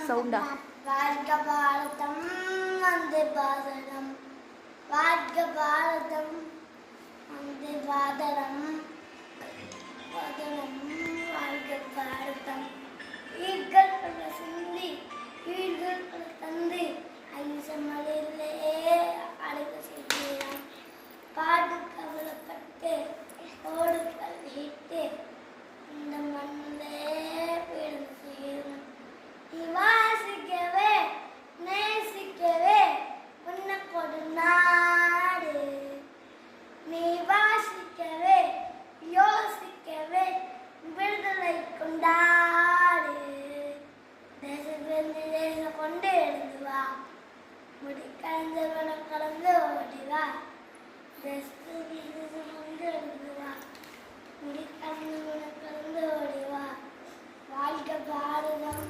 சவுண்டா? வாழ்க பாரதம் வந்தே பாரதம், வாழ்க பாரதம் வந்தே பாரதம், பாரதம் வாழ்க பாரதம். ஈர்கள் பல சிந்தி ஈர்கள் பல தந்தி ஐசமலிலே அழைக்க செய்கிறான். பாடு கவலைப்பட்டு ஓடு கல்விட்டு இந்த மண்ணிலே வீடு செய்கிறான். நீ வாசிக்கவே நேசிக்கவே உன்னை கொடு நாடு, நீ வாசிக்கவே யோசிக்கவே விடுதலை கொண்டாடு. தேசத்திலிருந்து தேசம் கொண்டு எழுந்து வா, முடி கலந்து கலந்து ஓடி வா. தேசத்திலிருந்து தேசம் கொண்டு எழுந்து வா, முடி கலந்து கலந்து ஓடி வா. வாழ்க பாரதம்.